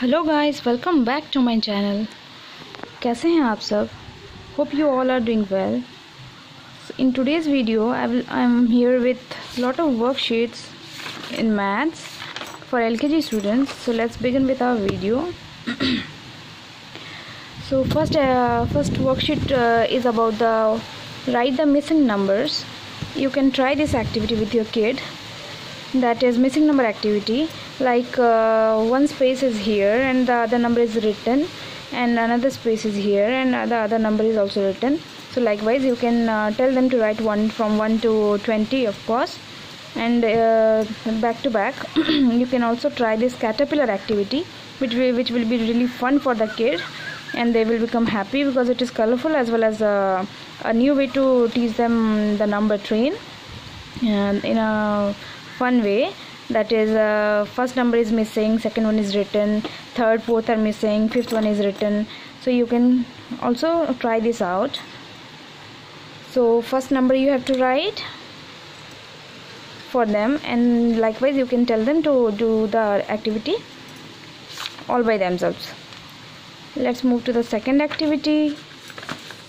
Hello guys, welcome back to my channel. कैसे हैं आप सब? Hope you all are doing well. In today's video I am here with lot of worksheets in maths for LKG students. So let's begin with our video. So first worksheet is about the write the missing numbers. You can try this activity with your kid. That is missing number activity. Like one space is here and the other number is written, and another space is here and the other number is also written. So likewise you can tell them to write from 1 to 20, of course, and back to back. You can also try this caterpillar activity, which will be really fun for the kid, and they will become happy because it is colorful, as well as a new way to teach them the number train in a fun way. That is, first number is missing, second one is written, third, fourth are missing, fifth one is written. So you can also try this out. So first number you have to write for them, and likewise you can tell them to do the activity all by themselves. Let's move to the second activity.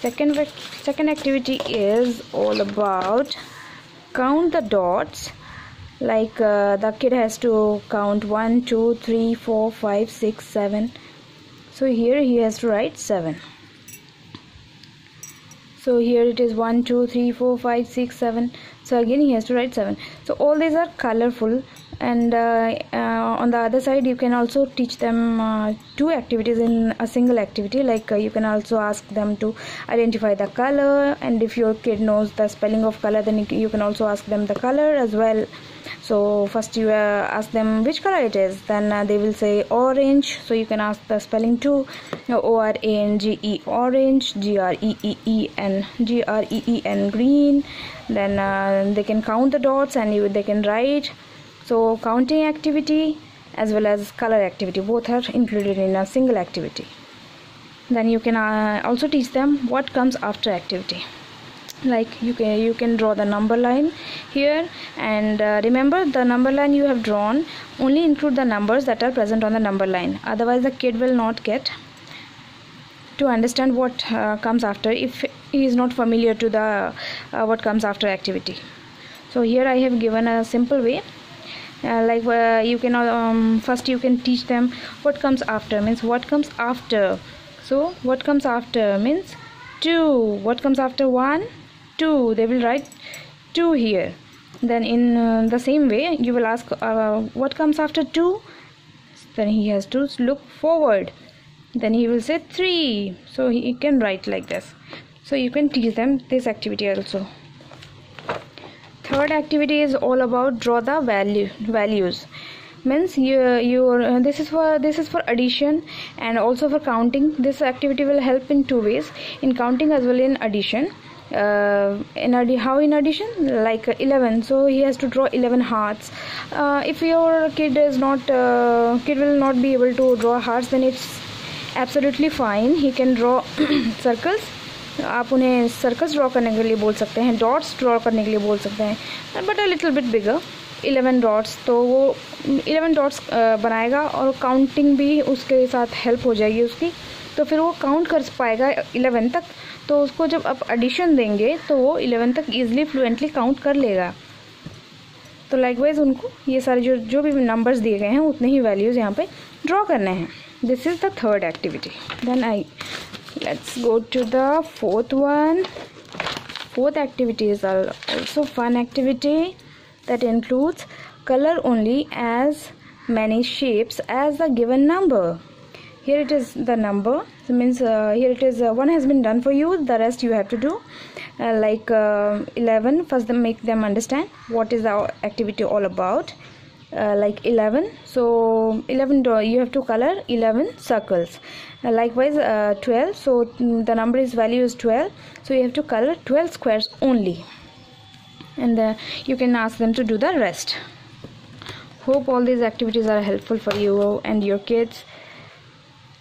Second activity is all about count the dots. Like the kid has to count 1 2 3 4 5 6 7. So here he has to write 7. So here it is 1 2 3 4 5 6 7. So again he has to write 7. So all these are colorful, and on the other side you can also teach them two activities in a single activity. Like you can also ask them to identify the color, and if your kid knows the spelling of color, then you can also ask them the color as well. So first you ask them which color it is, then they will say orange. So you can ask the spelling too. ORANGE, orange. GREEN, green. Then they can count the dots and they can write. So counting activity as well as color activity, both are included in a single activity. Then you can also teach them what comes after activity. Like you can draw the number line here, and remember, the number line you have drawn only include the numbers that are present on the number line. Otherwise the kid will not get to understand what comes after, if he is not familiar to the what comes after activity. So here I have given a simple way. You can first you can teach them what comes after. Means what comes after. So what comes after means 2. What comes after 1? 2. They will write 2 here. Then in the same way you will ask what comes after 2. Then he has to look forward. Then he will say 3. So he can write like this. So you can teach them this activity also. Third activity is all about draw the values. Means this is for addition and also for counting. This activity will help in two ways, in counting as well in addition. How in addition? Like 11, so he has to draw 11 hearts. If your kid will not be able to draw hearts, then it's absolutely fine. He can draw circles. आप उन्हें circles draw करने के लिए बोल सकते हैं, dots draw करने के लिए बोल सकते हैं, but a little bit bigger. 11 dots, तो वो 11 डॉट्स बनाएगा और काउंटिंग भी उसके साथ हेल्प हो जाएगी उसकी. तो फिर वो काउंट कर पाएगा 11 तक. तो उसको जब आप एडिशन देंगे तो वो 11 तक ईजिली फ्लुएंटली काउंट कर लेगा. तो लाइकवाइज उनको ये सारे जो भी नंबर्स दिए गए हैं उतने ही वैल्यूज़ यहाँ पे ड्रॉ करने हैं. This is the third activity. Then let's go to the fourth one. Fourth activity is also fun activity that includes color only as many shapes as the given number. Here it is the number. So means here it is one has been done for you, the rest you have to do. Like 11, first make them understand what is the activity all about. Like 11, so 11 you have to color 11 circles. Likewise 12, so the value is 12, so you have to color 12 squares only, and you can ask them to do the rest. Hope all these activities are helpful for you and your kids,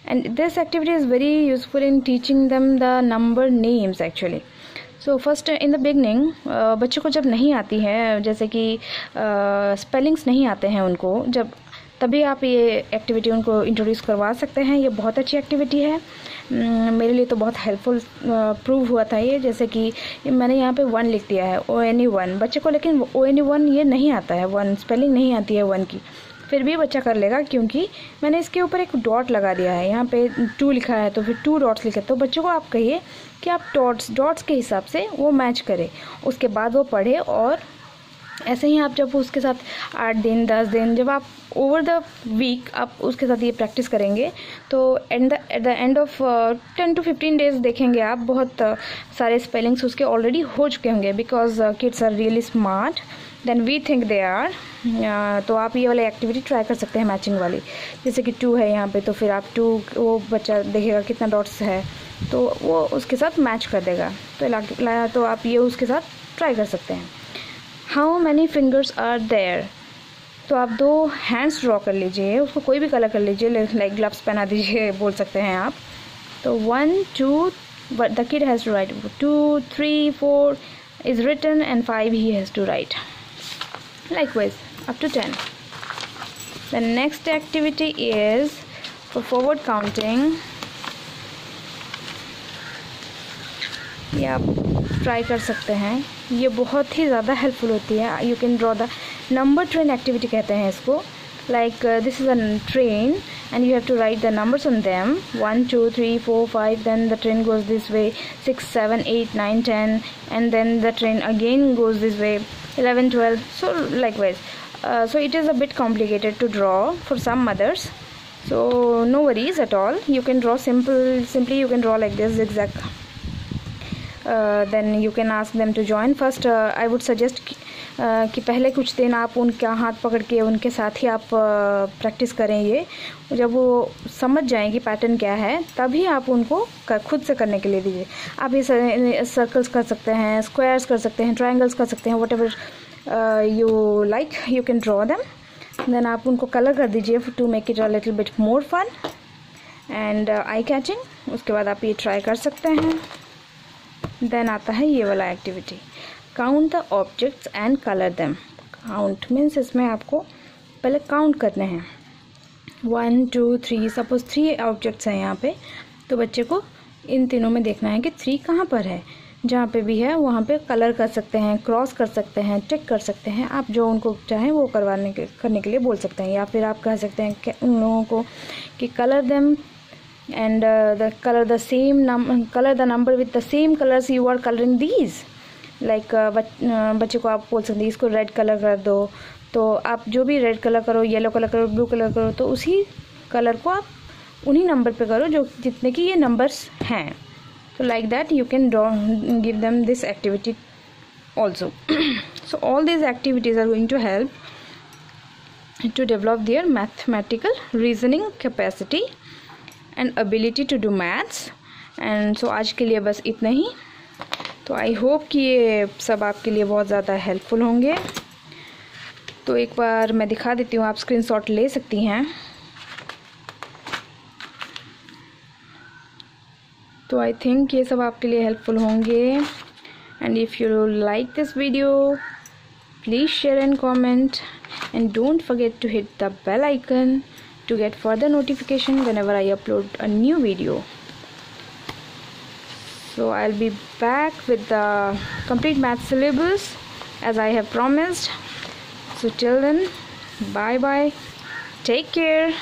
and this activity is very useful in teaching them the number names actually. So first in the beginning बच्चों को जब नहीं आती है, जैसे कि spellings नहीं आते हैं उनको, जब तभी आप ये एक्टिविटी उनको इंट्रोड्यूस करवा सकते हैं। ये बहुत अच्छी एक्टिविटी है, मेरे लिए तो बहुत हेल्पफुल प्रूव हुआ था ये। जैसे कि मैंने यहाँ पे 1 लिख दिया है, ONE1 बच्चे को, लेकिन ONE1 ये नहीं आता है, 1 स्पेलिंग नहीं आती है 1 की, फिर भी बच्चा कर लेगा क्योंकि मैंने इसके ऊपर एक डॉट लगा दिया है। यहाँ पे 2 लिखा है तो फिर 2 डॉट्स लिखे। तो बच्चों को आप कहिए कि आप डॉट्स के हिसाब से वो मैच करे, उसके बाद वो पढ़े। और ऐसे ही आप जब उसके साथ 8 दिन 10 दिन, जब आप ओवर द वीक आप उसके साथ ये प्रैक्टिस करेंगे तो at the end of 10 to 15 days देखेंगे आप बहुत सारे स्पेलिंग्स उसके ऑलरेडी हो चुके होंगे, because kids are really smart then we think they are. तो आप ये वाली एक्टिविटी ट्राई कर सकते हैं, मैचिंग वाली। जैसे कि 2 है यहाँ पे, तो फिर आप 2, वो बच्चा देखेगा कितना डॉट्स है तो वो उसके साथ मैच कर देगा। तो आप ये उसके साथ ट्राई कर सकते हैं। How many fingers are there, तो आप 2 हैंड्स ड्रॉ कर लीजिए, उसको कोई भी कलर कर लीजिए, लाइक ग्लव्स पहना दीजिए बोल सकते हैं आप। तो 1 2 but the kid has to write 2 3 4 is written and 5 he has to write, likewise up to 10. The next activity is for forward counting. ये आप ट्राई कर सकते हैं, ये बहुत ही ज़्यादा हेल्पफुल होती है। You can draw the number train activity कहते हैं इसको। Like this is a train and you have to write the numbers on them, 1 2 3 4 5, then the train goes this way, 6 7 8 9 10, and then the train again goes this way, 11 12, so likewise. So it is a bit complicated to draw for some mothers, so no worries at all. You can draw simply you can draw like this, zigzag. Then you can ask them to join. First I would suggest कि पहले कुछ दिन आप उनका हाथ पकड़ के उनके साथ ही आप प्रैक्टिस करें। ये जब वो समझ जाएंगे पैटर्न क्या है तभी आप उनको खुद से करने के लिए दीजिए। आप ये सर्कल्स कर सकते हैं, स्क्वायर्स कर सकते हैं, ट्रायंगल्स कर सकते हैं, whatever you like you can draw them. Then आप उनको कलर कर दीजिए to make it a little bit more fun and eye catching. उसके बाद आप ये ट्राई कर सकते हैं। देन आता है ये वाला activity, count the objects and colour them. Count means इसमें आपको पहले काउंट करने हैं, 1 2 3, सपोज 3 ऑब्जेक्ट्स हैं यहाँ पे, तो बच्चे को इन तीनों में देखना है कि 3 कहाँ पर है। जहाँ पे भी है वहाँ पे कलर कर सकते हैं, क्रॉस कर सकते हैं, टिक कर सकते हैं, आप जो उनको चाहें वो करने के लिए बोल सकते हैं। या फिर आप कह सकते हैं कि उन लोगों को कि colour them and color the number with the same colors you are coloring these, like बच्चे को आप बोल सकते हैं इसको रेड कलर कर दो, तो आप जो भी रेड कलर करो, येलो कलर करो, ब्लू कलर करो, तो उसी कलर को आप उन्हीं नंबर पे करो जो जितने की ये नंबर्स हैं। तो like that you can give them this activity also. So all these activities are going to help to develop their mathematical reasoning capacity and ability to do maths. And so आज के लिए बस इतना ही। तो I hope कि ये सब आपके लिए बहुत ज़्यादा हेल्पफुल होंगे। तो एक बार मैं दिखा देती हूँ, आप स्क्रीनशॉट ले सकती हैं। तो आई थिंक ये सब आपके लिए हेल्पफुल होंगे। And if you like this video please share and comment and don't forget to hit the bell icon to get further notification whenever I upload a new video. So I'll be back with the complete math syllabus as I have promised. So till then, bye bye, take care.